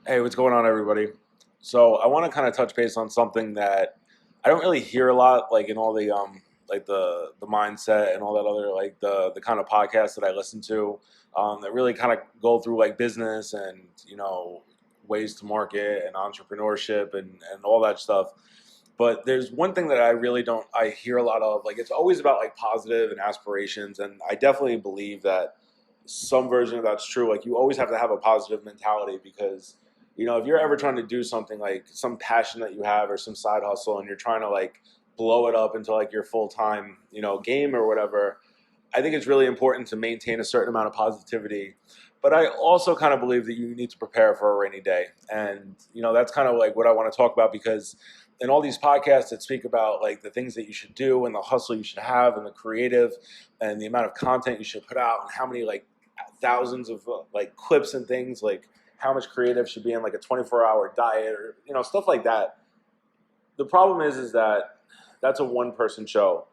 Hey, what's going on, everybody? So I want to kind of touch base on something that I don't really hear a lot, like in all the like the mindset and all that other like the kind of podcasts that I listen to, that really kind of go through like business and ways to market and entrepreneurship and all that stuff. But there's one thing that I really don't I hear a lot of. Like it's always about like positive and aspirations, and I definitely believe that some version of that's true. Like you always have to have a positive mentality because if you're ever trying to do something like some passion that you have or some side hustle and you're trying to like blow it up into like your full-time game or whatever, I think it's really important to maintain a certain amount of positivity. But I also kind of believe that you need to prepare for a rainy day. And that's kind of like what I want to talk about, because in all these podcasts that speak about like the things that you should do and the hustle you should have and the creative and the amount of content you should put out and how many like thousands of like clips and things, like how much creative should be in like a 24-hour diet or stuff like that. The problem is that that's a one person show.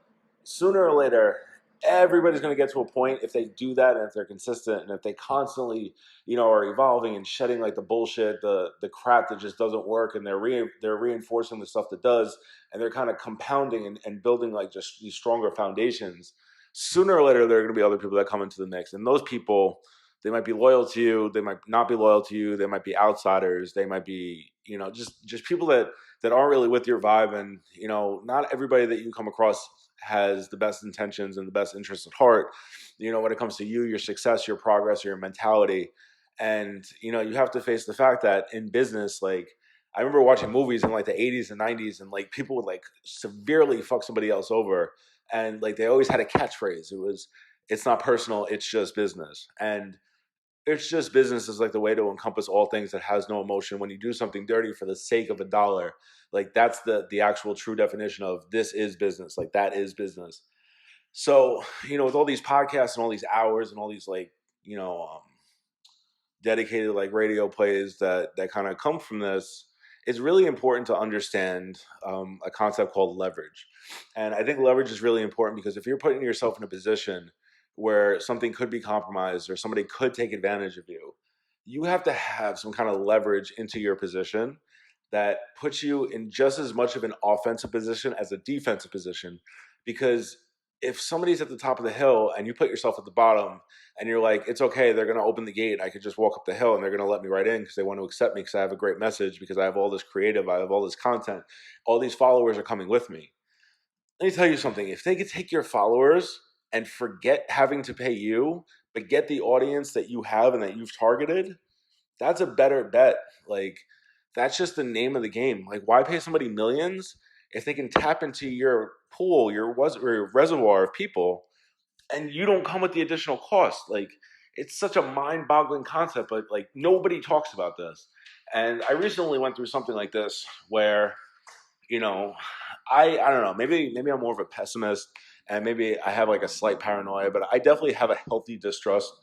Sooner or later, everybody's going to get to a point, if they do that and if they're consistent and if they constantly are evolving and shedding like the bullshit, the crap that just doesn't work, and they're reinforcing the stuff that does, and they're kind of compounding and building like just these stronger foundations. Sooner or later there are going to be other people that come into the mix, and those people, they might be loyal to you, they might not be loyal to you, they might be outsiders, they might be just people that aren't really with your vibe. And not everybody that you come across has the best intentions and the best interests at heart, when it comes to you, your success, your progress, your mentality. And you have to face the fact that in business, like, I remember watching movies in like the 80s and 90s, and like people would like severely fuck somebody else over, and like they always had a catchphrase. It was, it's not personal, it's just business. And it's just business is like the way to encompass all things that has no emotion. When you do something dirty for the sake of a dollar, like that's the actual true definition of this is business. Like that is business. So with all these podcasts and all these hours and all these like dedicated like radio plays that kind of come from this, it's really important to understand a concept called leverage. And I think leverage is really important because if you're putting yourself in a position where something could be compromised or somebody could take advantage of you, you have to have some kind of leverage into your position that puts you in just as much of an offensive position as a defensive position. Because if somebody's at the top of the hill and you put yourself at the bottom, and you're like, it's okay, they're going to open the gate, I could just walk up the hill and they're going to let me right in because they want to accept me because I have a great message, because I have all this creative, I have all this content, all these followers are coming with me. Let me tell you something. If they could take your followers and forget having to pay you, but get the audience that you have and that you've targeted, that's a better bet. Like, that's just the name of the game. Like, why pay somebody millions if they can tap into your pool, or your reservoir of people, and you don't come with the additional cost? Like, it's such a mind-boggling concept, but like nobody talks about this. And I recently went through something like this where you know I don't know, maybe I'm more of a pessimist, and maybe I have like a slight paranoia, but I definitely have a healthy distrust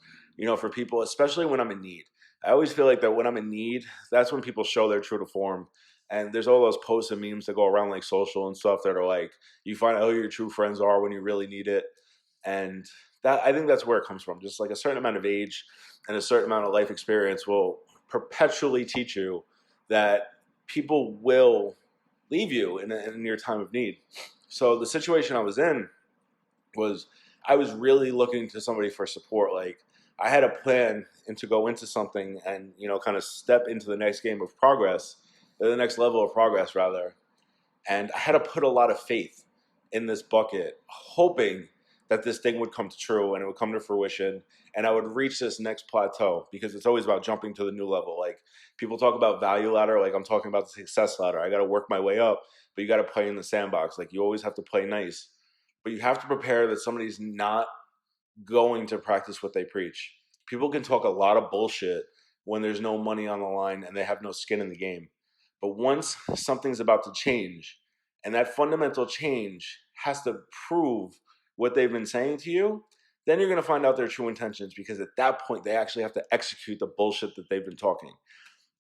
for people, especially when I'm in need. I always feel like that when I'm in need, that's when people show their true to form. And there's all those posts and memes that go around like social and stuff that are like, you find out who your true friends are when you really need it. And that, I think that's where it comes from. Just like a certain amount of age and a certain amount of life experience will perpetually teach you that people will leave you in your time of need. So the situation I was in was, I was really looking to somebody for support. Like, I had a plan and to go into something and kind of step into the next game of progress, the next level of progress rather. And I had to put a lot of faith in this bucket, hoping that this thing would come to true and it would come to fruition and I would reach this next plateau, because it's always about jumping to the new level. Like, people talk about value ladder, like I'm talking about the success ladder. I got to work my way up, but you got to play in the sandbox. Like, you always have to play nice, but you have to prepare that somebody's not going to practice what they preach. People can talk a lot of bullshit when there's no money on the line and they have no skin in the game. But once something's about to change, and that fundamental change has to prove what they've been saying to you, then you're going to find out their true intentions, because at that point they actually have to execute the bullshit that they've been talking.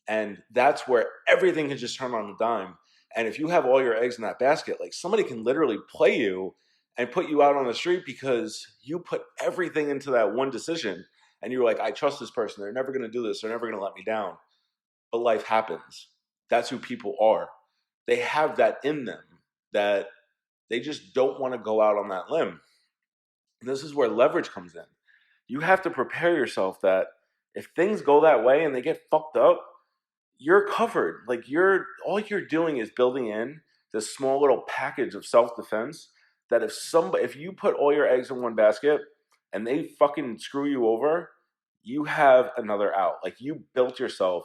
And that's where everything can just turn on a dime. And if you have all your eggs in that basket, like, somebody can literally play you and put you out on the street because you put everything into that one decision. And you're like, I trust this person. They're never going to do this. They're never going to let me down. but life happens. That's who people are. They have that in them, that they just don't want to go out on that limb. And this is where leverage comes in. You have to prepare yourself that if things go that way and they get fucked up, you're covered. Like, all you're doing is building in this small little package of self-defense, that if you put all your eggs in one basket and they fucking screw you over, you have another out. Like, you built yourself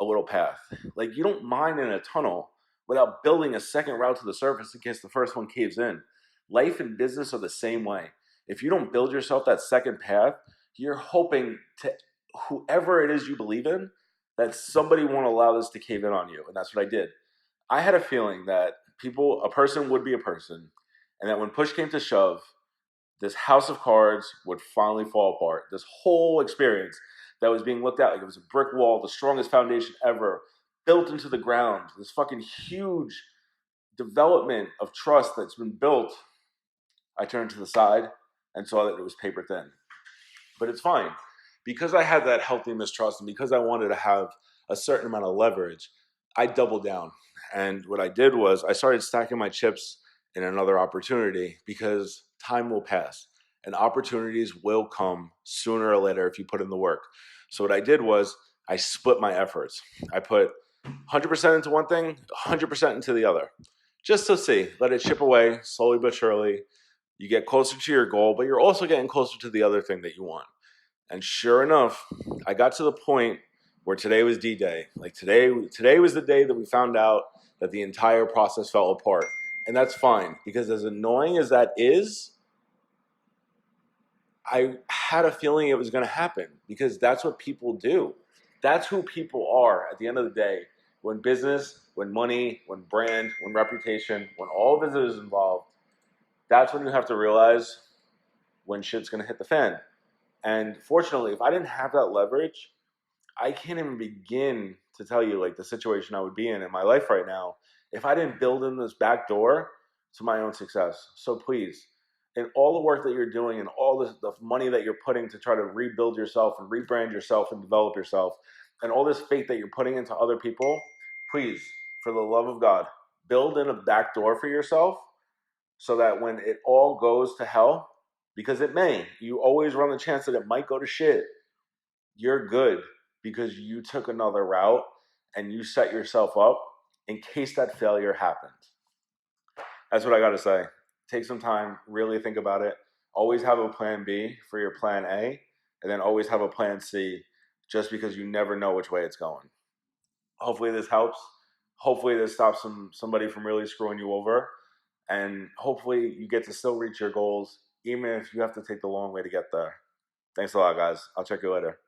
a little path. Like, you don't mine in a tunnel without building a second route to the surface in case the first one caves in. Life and business are the same way. If you don't build yourself that second path, you're hoping to whoever it is you believe in, that somebody won't allow this to cave in on you. And that's what I did. I had a feeling that a person would be a person, and that when push came to shove, this house of cards would finally fall apart. This whole experience that was being looked at like it was a brick wall, the strongest foundation ever, built into the ground, this fucking huge development of trust that's been built, I turned to the side and saw that it was paper thin. But it's fine. Because I had that healthy mistrust and because I wanted to have a certain amount of leverage, I doubled down. And what I did was I started stacking my chips in another opportunity, because time will pass and opportunities will come sooner or later if you put in the work. So what I did was I split my efforts. I put 100% into one thing, 100% into the other, just to see, let it chip away slowly but surely. You get closer to your goal, but you're also getting closer to the other thing that you want. And sure enough, I got to the point where today was D-Day. Like, today was the day that we found out that the entire process fell apart. And that's fine, because as annoying as that is, I had a feeling it was going to happen, because that's what people do. That's who people are at the end of the day. When business, when money, when brand, when reputation, when all of it is involved, that's when you have to realize when shit's going to hit the fan. And fortunately, if I didn't have that leverage, I can't even begin to tell you like the situation I would be in my life right now if I didn't build in this back door to my own success. So please, in all the work that you're doing and all the money that you're putting to try to rebuild yourself and rebrand yourself and develop yourself, and all this faith that you're putting into other people, please, for the love of God, build in a back door for yourself, so that when it all goes to hell, because it may, you always run the chance that it might go to shit, you're good, because you took another route and you set yourself up in case that failure happens. That's what I got to say. Take some time, really think about it. Always have a plan B for your plan A, and then always have a plan C, just because you never know which way it's going. Hopefully this helps. Hopefully this stops somebody from really screwing you over, and hopefully you get to still reach your goals, even if you have to take the long way to get there. Thanks a lot, guys. I'll check you later.